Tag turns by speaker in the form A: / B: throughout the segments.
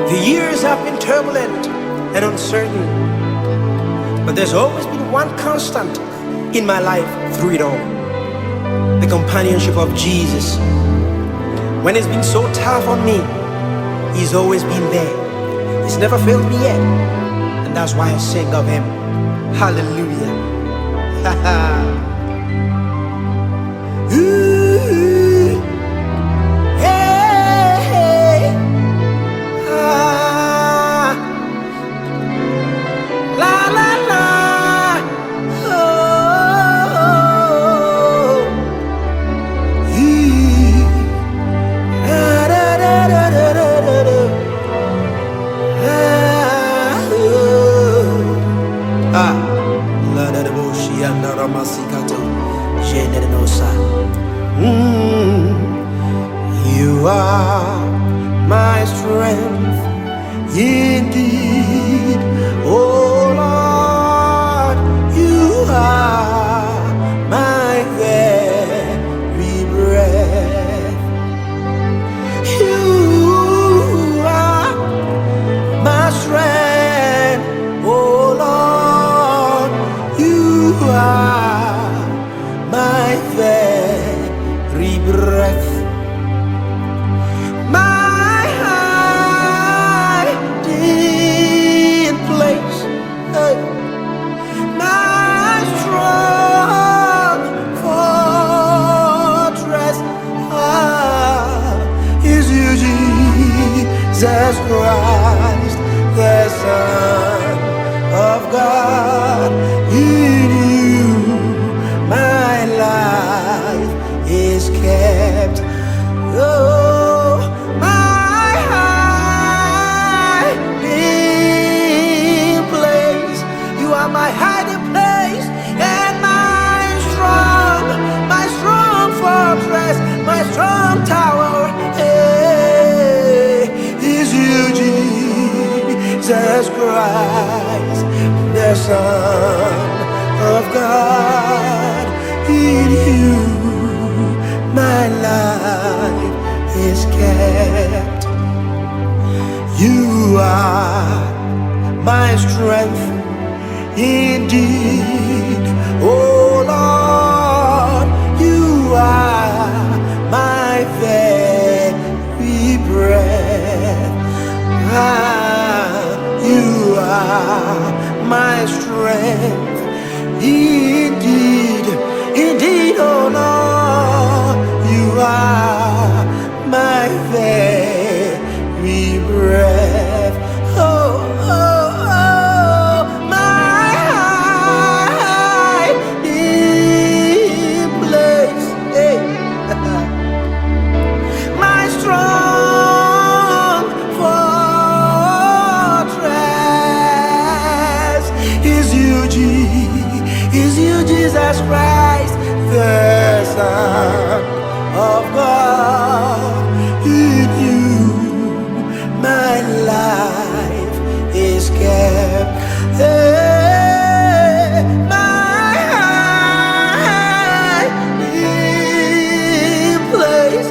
A: The years have been turbulent and uncertain, but there's always been one constant in my life through it all: the companionship of Jesus. When it's been so tough on me, He's always been there. He's never failed me yet, and that's why I sing of Him. Hallelujah. Ooh, hey, la la la, oh, da da da da da da da, la da da boshi anda ramasikato, jene no sa. You are my strength indeed, oh Lord. You are my very breath. You are my strength, oh Lord. You are my very breath. My hiding place, my strong fortress, is you, Jesus Christ, the Son of God. In you my life is kept. Oh, my hiding place. You are my hiding place and my strong fortress, my strong tower. Hey, is you, Jesus Christ, the Son of God. In you my life is kept. You are my strength indeed, oh Lord. You are my very breath. You are my strength indeed, indeed, oh Lord. You are my very breath. Oh, oh, oh, my hiding place. Hey. My strong fortress is you, Jesus Christ, the Son of God. In you my life is kept. Hey, my hiding place,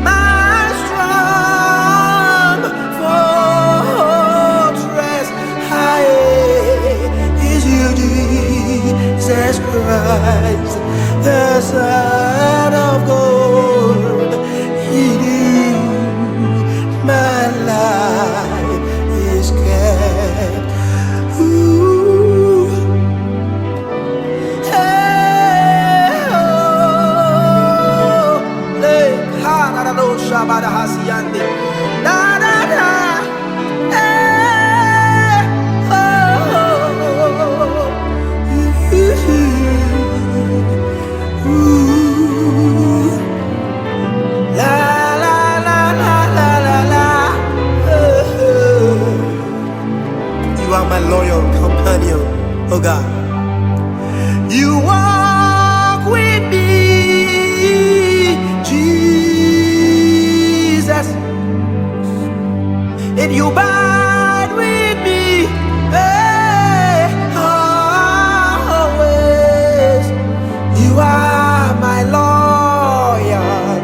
A: my strong fortress, is you, Jesus Christ, the Son of God. In you my life is kept. Ooh. Hey, oh, hey, ha, da, da, do, shaba, da, ha, si, yande. Da, da, da. Hey, oh, ooh. La la la la la la la. You are my loyal companion, oh God. You walk with me, Jesus, and you abide with me. Hey, always. You are my loyal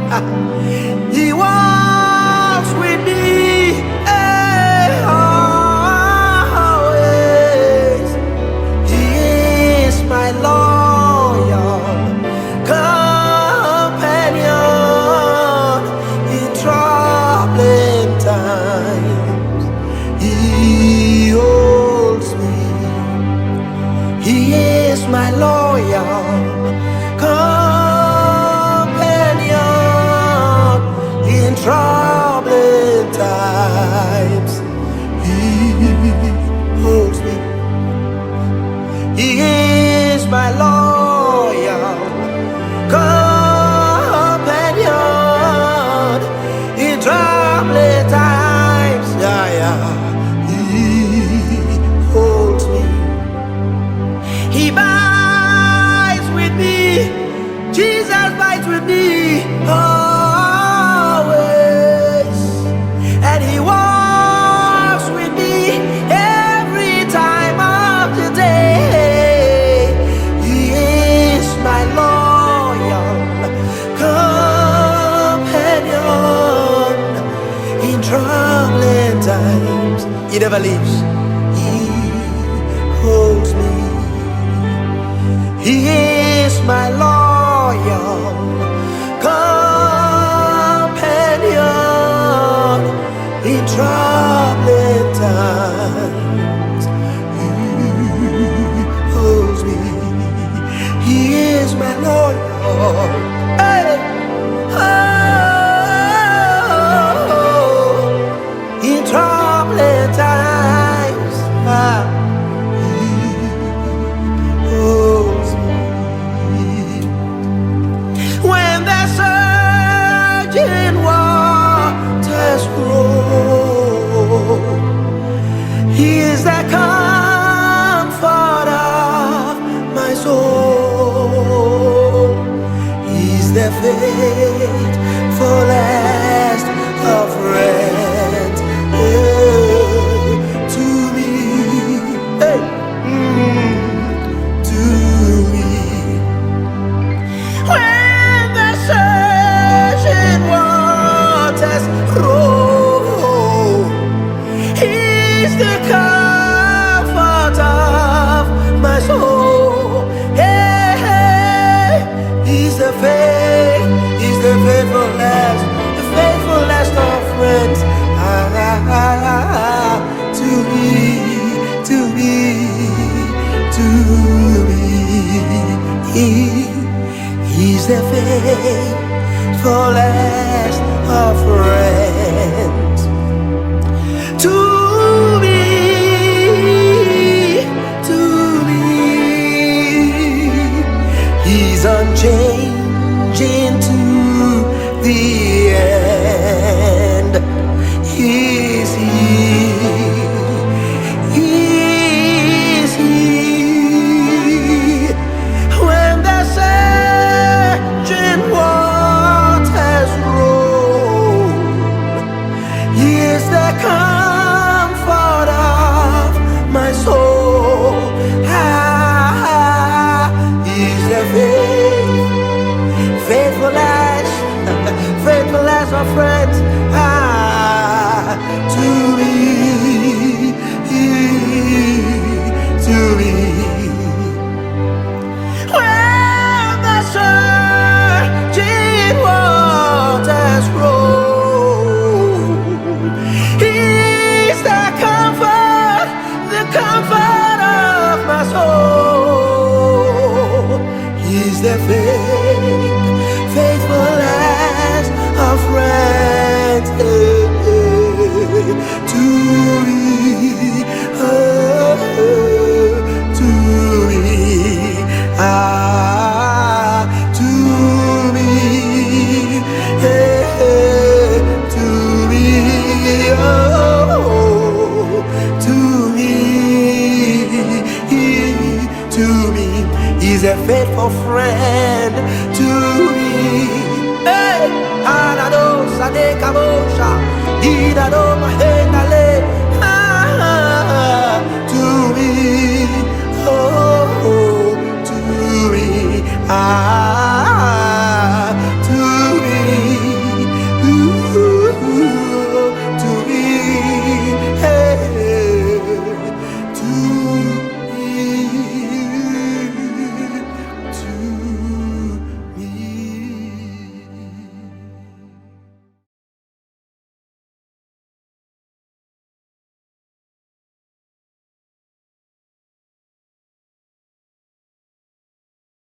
A: He walks with me always. He is my loyal companion in troubling times. He holds me. He is my loyal companion in troubling times. He holds me. He is my loyal companion in troubling times. Yeah, yeah. He holds me. He bides with me. Jesus bides with me always. And he walks with me every time of the day. He is my loyal companion in troubling times. He never leaves. He holds me. He is my loyal companion in troubling times. He holds me. He is my loyal. Hey. Oh, in troubling times. When the surging waters roll, he is the comfort of my soul. He's the faithfulest of friends to me. Hey. To me. When the surging waters roll, he's the comfort of my soul. Hey, hey. He's the faithfulest of friends. To me, to me, to me. He's the faithfulest of friends. To me, to me. He's unchanging to the end. Is he? Is he? When the surging waters roll, he is the comfort of my soul. He's the faithfulest of friends. To me, to me. When the surging waters roll, he's the comfort of my soul. He's the faithfulest of friends to me, to me, to me, to me, to me, to me. He's a faithful friend to me. Hey, Anado, Sade Kabosha, Idado, Mahendale, to me, oh, to me,